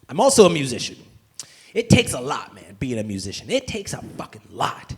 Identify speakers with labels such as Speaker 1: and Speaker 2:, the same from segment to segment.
Speaker 1: I'm also a musician. It takes a lot, man, being a musician. It takes a fucking lot.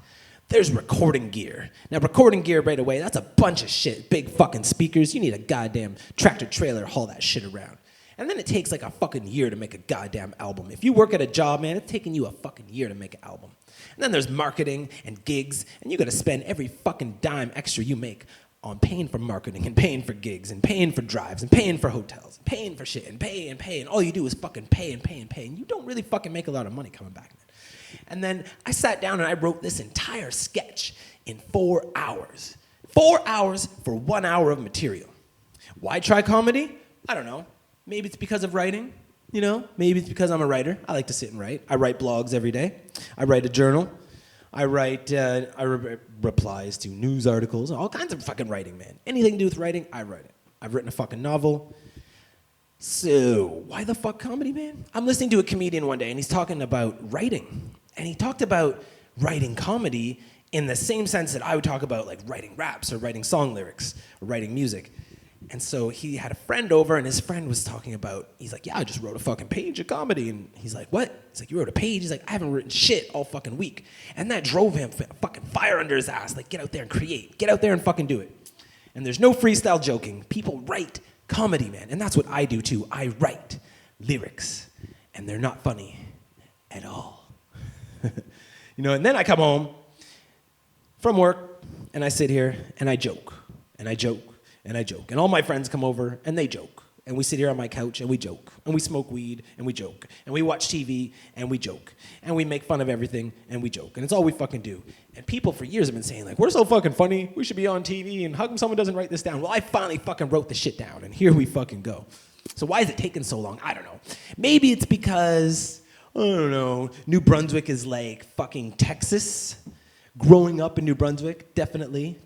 Speaker 1: There's recording gear. Now, recording gear, right away, that's a bunch of shit. Big fucking speakers. You need a goddamn tractor trailer to haul that shit around. And then it takes like a fucking year to make a goddamn album. If you work at a job, man, it's taking you a fucking year to make an album. And then there's marketing and gigs, and you gotta spend every fucking dime extra you make on paying for marketing and paying for gigs and paying for drives and paying for hotels and paying for shit and pay and pay. And all you do is fucking pay and pay and pay. And you don't really fucking make a lot of money coming back, man. And then I sat down and I wrote this entire sketch in 4 hours. 4 hours for 1 hour of material. Why try comedy? I don't know. Maybe it's because of writing, you know? Maybe it's because I'm a writer. I like to sit and write. I write blogs every day. I write a journal. I write replies to news articles, all kinds of fucking writing, man. Anything to do with writing, I write it. I've written a fucking novel. So, why the fuck comedy, man? I'm listening to a comedian one day, and he's talking about writing. And he talked about writing comedy in the same sense that I would talk about, like, writing raps or writing song lyrics or writing music. And so he had a friend over, and his friend was talking about, he's like, yeah, I just wrote a fucking page of comedy. And he's like, what? He's like, you wrote a page? He's like, I haven't written shit all fucking week. And that drove him fucking fire under his ass. Like, get out there and create. Get out there and fucking do it. And there's no freestyle joking. People write comedy, man. And that's what I do, too. I write lyrics. And they're not funny at all. You know, and then I come home from work, and I sit here, and I joke. And I joke. And I joke. And all my friends come over, and they joke. And we sit here on my couch, and we joke. And we smoke weed, and we joke. And we watch TV, and we joke. And we make fun of everything, and we joke. And it's all we fucking do. And people for years have been saying, like, we're so fucking funny, we should be on TV, and how come someone doesn't write this down? Well, I finally fucking wrote the shit down, and here we fucking go. So why is it taking so long? I don't know. Maybe it's because, I don't know, New Brunswick is like fucking Texas. Growing up in New Brunswick, definitely.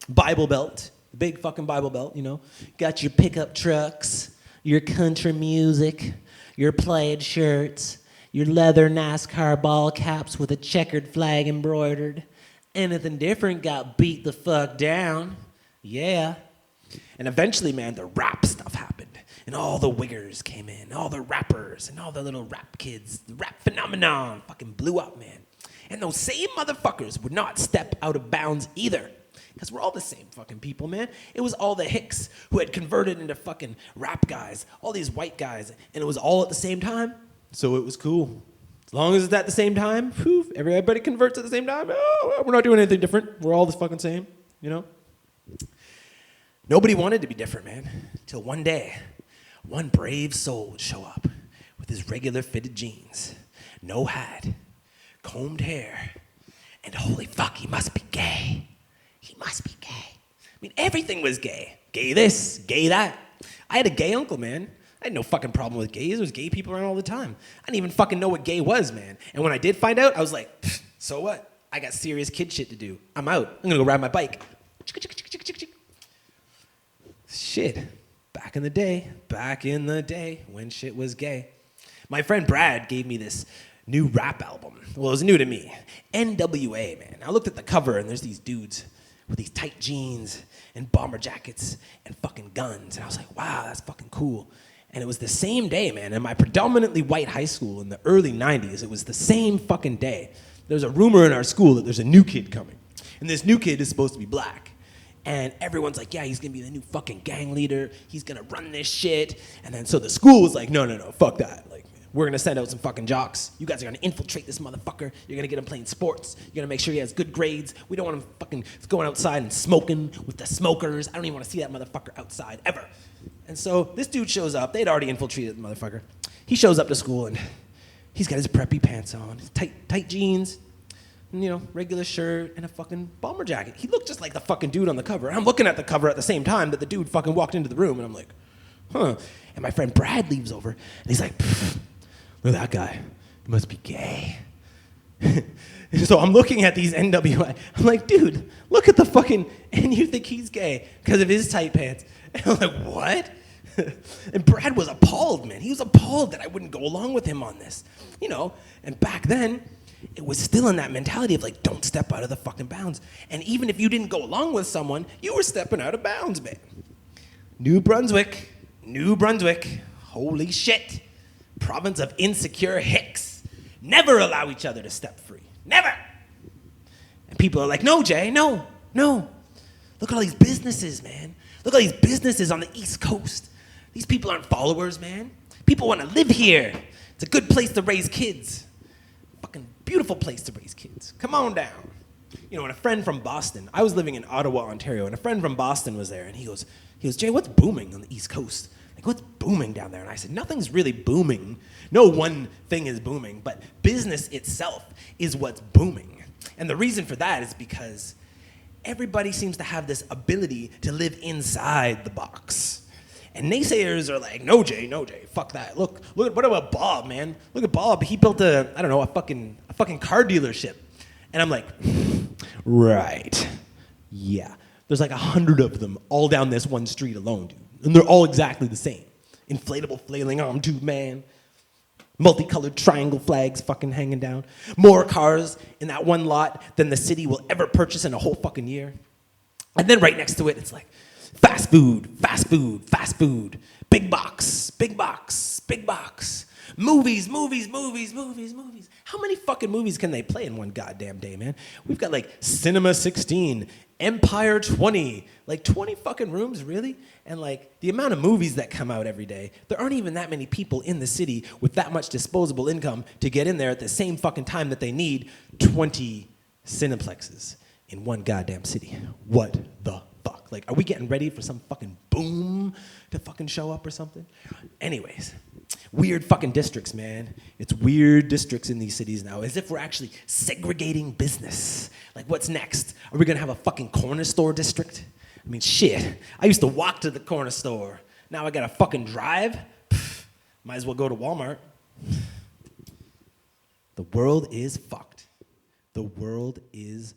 Speaker 1: Bible Belt. Big fucking Bible Belt, you know. Got your pickup trucks, your country music, your plaid shirts, your leather NASCAR ball caps with a checkered flag embroidered. Anything different got beat the fuck down. Yeah. And eventually, man, the rap stuff happened. And all the wiggers came in, all the rappers and all the little rap kids. The rap phenomenon fucking blew up, man. And those same motherfuckers would not step out of bounds either. Because we're all the same fucking people, man. It was all the hicks who had converted into fucking rap guys, all these white guys, and it was all at the same time, so it was cool. As long as it's at the same time, whew, everybody converts at the same time, oh, we're not doing anything different. We're all the fucking same, you know? Nobody wanted to be different, man, till one day, one brave soul would show up with his regular fitted jeans, no hat, combed hair, and holy fuck, he must be gay. He must be gay. I mean, everything was gay. Gay this, gay that. I had a gay uncle, man. I had no fucking problem with gays. There was gay people around all the time. I didn't even fucking know what gay was, man. And when I did find out, I was like, so what? I got serious kid shit to do. I'm out. I'm gonna go ride my bike. Shit. Back in the day when shit was gay. My friend Brad gave me this new rap album. Well, it was new to me. NWA, man. I looked at the cover, and there's these dudes with these tight jeans and bomber jackets and fucking guns. And I was like, wow, that's fucking cool. And it was the same day, man. In my predominantly white high school in the early 90s, it was the same fucking day. There was a rumor in our school that there's a new kid coming. And this new kid is supposed to be black. And everyone's like, yeah, he's gonna be the new fucking gang leader. He's gonna run this shit. And then so the school was like, no, fuck that. Like, we're gonna send out some fucking jocks. You guys are gonna infiltrate this motherfucker. You're gonna get him playing sports. You're gonna make sure he has good grades. We don't want him fucking going outside and smoking with the smokers. I don't even wanna see that motherfucker outside ever. And so this dude shows up. They'd already infiltrated the motherfucker. He shows up to school and he's got his preppy pants on, tight jeans, and, you know, regular shirt and a fucking bomber jacket. He looked just like the fucking dude on the cover. And I'm looking at the cover at the same time that the dude fucking walked into the room, and I'm like, huh. And my friend Brad leaves over, and he's like, look at that guy. He must be gay. So I'm looking at these NWA. I'm like, dude, look at the fucking, and you think he's gay because of his tight pants. And I'm like, what? And Brad was appalled, man. He was appalled that I wouldn't go along with him on this. You know, and back then, it was still in that mentality of like, don't step out of the fucking bounds. And even if you didn't go along with someone, you were stepping out of bounds, man. New Brunswick, holy shit. province of insecure hicks. Never allow each other to step free. Never. And people are like, no, Jay, no. Look at all these businesses, man. Look at all these businesses on the East Coast. These people aren't followers, man. People want to live here. It's a good place to raise kids. Fucking beautiful place to raise kids. Come on down. You know, and a friend from Boston, I was living in Ottawa, Ontario, and a friend from Boston was there, and he goes, Jay, what's booming on the East Coast? Like, what's booming down there? And I said, nothing's really booming. No one thing is booming, but business itself is what's booming. And the reason for that is because everybody seems to have this ability to live inside the box. And naysayers are like, no, Jay, fuck that. Look, what about Bob, man? Look at Bob. He built a fucking car dealership. And I'm like, right, yeah. There's like 100 of them all down this one street alone, dude. And they're all exactly the same. Inflatable flailing arm tube man. Multicolored triangle flags fucking hanging down. More cars in that one lot than the city will ever purchase in a whole fucking year. And then right next to it, it's like, fast food. Big box. Movies. How many fucking movies can they play in one goddamn day, man? We've got like Cinema 16, Empire 20, like 20 fucking rooms, really? And like the amount of movies that come out every day, there aren't even that many people in the city with that much disposable income to get in there at the same fucking time that they need 20 cineplexes in one goddamn city. What the fuck? Like, are we getting ready for some fucking boom to fucking show up or something? Anyways, weird fucking districts, man. It's weird districts in these cities now, as if we're actually segregating business. Like, what's next? Are we gonna have a fucking corner store district? I mean, shit. I used to walk to the corner store. Now I gotta fucking drive? Pfft, might as well go to Walmart. The world is fucked. The world is